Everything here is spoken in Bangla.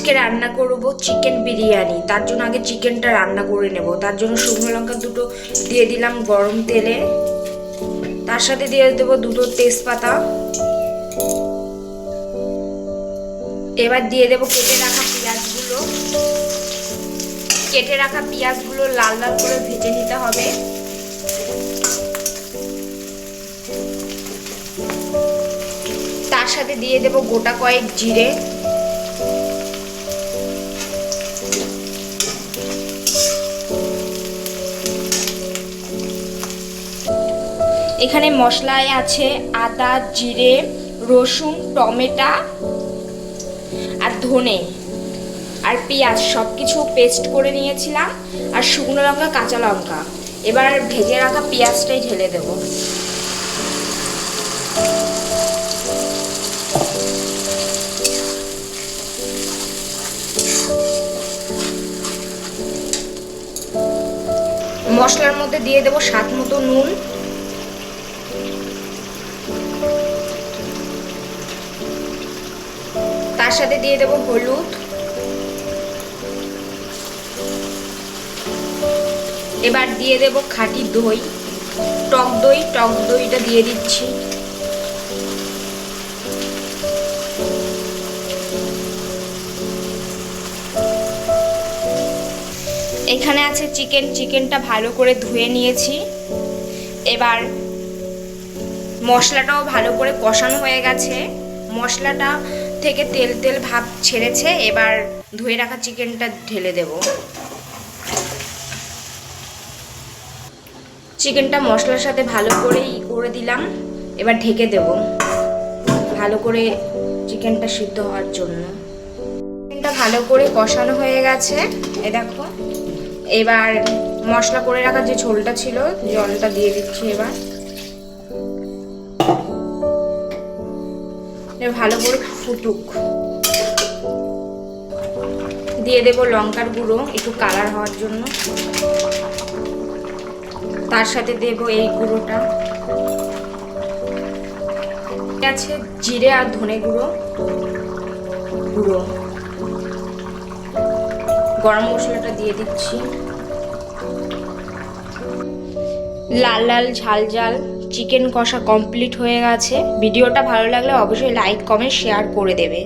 আজকে রান্না করব চিকেন বিরিয়ানি। তার জন্য আগে চিকেনটা রান্না করে নেব। তার জন্য শুকনো লঙ্কা দুটো দিয়ে দিলাম গরম তেলে, তার সাথে দিয়ে দেবো দুটো তেজপাতা। এবার দিয়ে দেবো কেটে রাখা পেঁয়াজগুলো লাল লাল করে ভেজে নিতে হবে। তার সাথে দিয়ে দেবো গোটা কয়েক জিরে, এখানে মশলায় আছে আদা, জিরে, রসুন, টমেটো আর ধনে আর পেঁয়াজ, সব কিছু পেস্ট করে নিয়েছিলাম, আর শুকনো লঙ্কা, কাঁচা লঙ্কা। এবার ভেজে রাখা পেঁয়াজটাই ঢেলে দেব। মশলার মধ্যে দিয়ে দেব স্বাদ মতো নুন, তার সাথে দিয়ে দেব হলুদ। এবার দিয়ে দেব খাঁটি দই, টক দইটা দিয়ে দিচ্ছি। এখানে আছে চিকেনটা ভালো করে ধুয়ে নিয়েছি। এবার মশলাটাও ভালো করে কষানো হয়ে গেছে, মশলাটা থেকে তেল তেল ভাব ছেড়েছে। এবার ধুয়ে রাখা চিকেনটা ঢেলে দেব। চিকেনটা মশলার সাথে ভালো করে করে দিলাম। এবার ঢেকে দেব ভালো করে চিকেনটা সিদ্ধ হওয়ার জন্য। চিকেনটা ভালো করে কষানো হয়ে গেছে, এই দেখো। এবার মশলা করে রাখা যে ঝোলটা ছিল, জলটা দিয়ে দিচ্ছি। এবার ভালো করে ফুটুক। দিয়ে দেব লঙ্কার গুঁড়ো একটু কালার হওয়ার জন্য, তার সাথে দেব এই গুঁড়োটা আছে জিরে আর ধনে গুঁড়ো, গরম মশলাটা দিয়ে দিচ্ছি। লাল লাল ঝাল ঝাল চিকেন কষা কমপ্লিট হয়ে গেছে। ভিডিওটা ভালো লাগলে অবশ্যই লাইক, কমেন্ট, শেয়ার করে দেবে।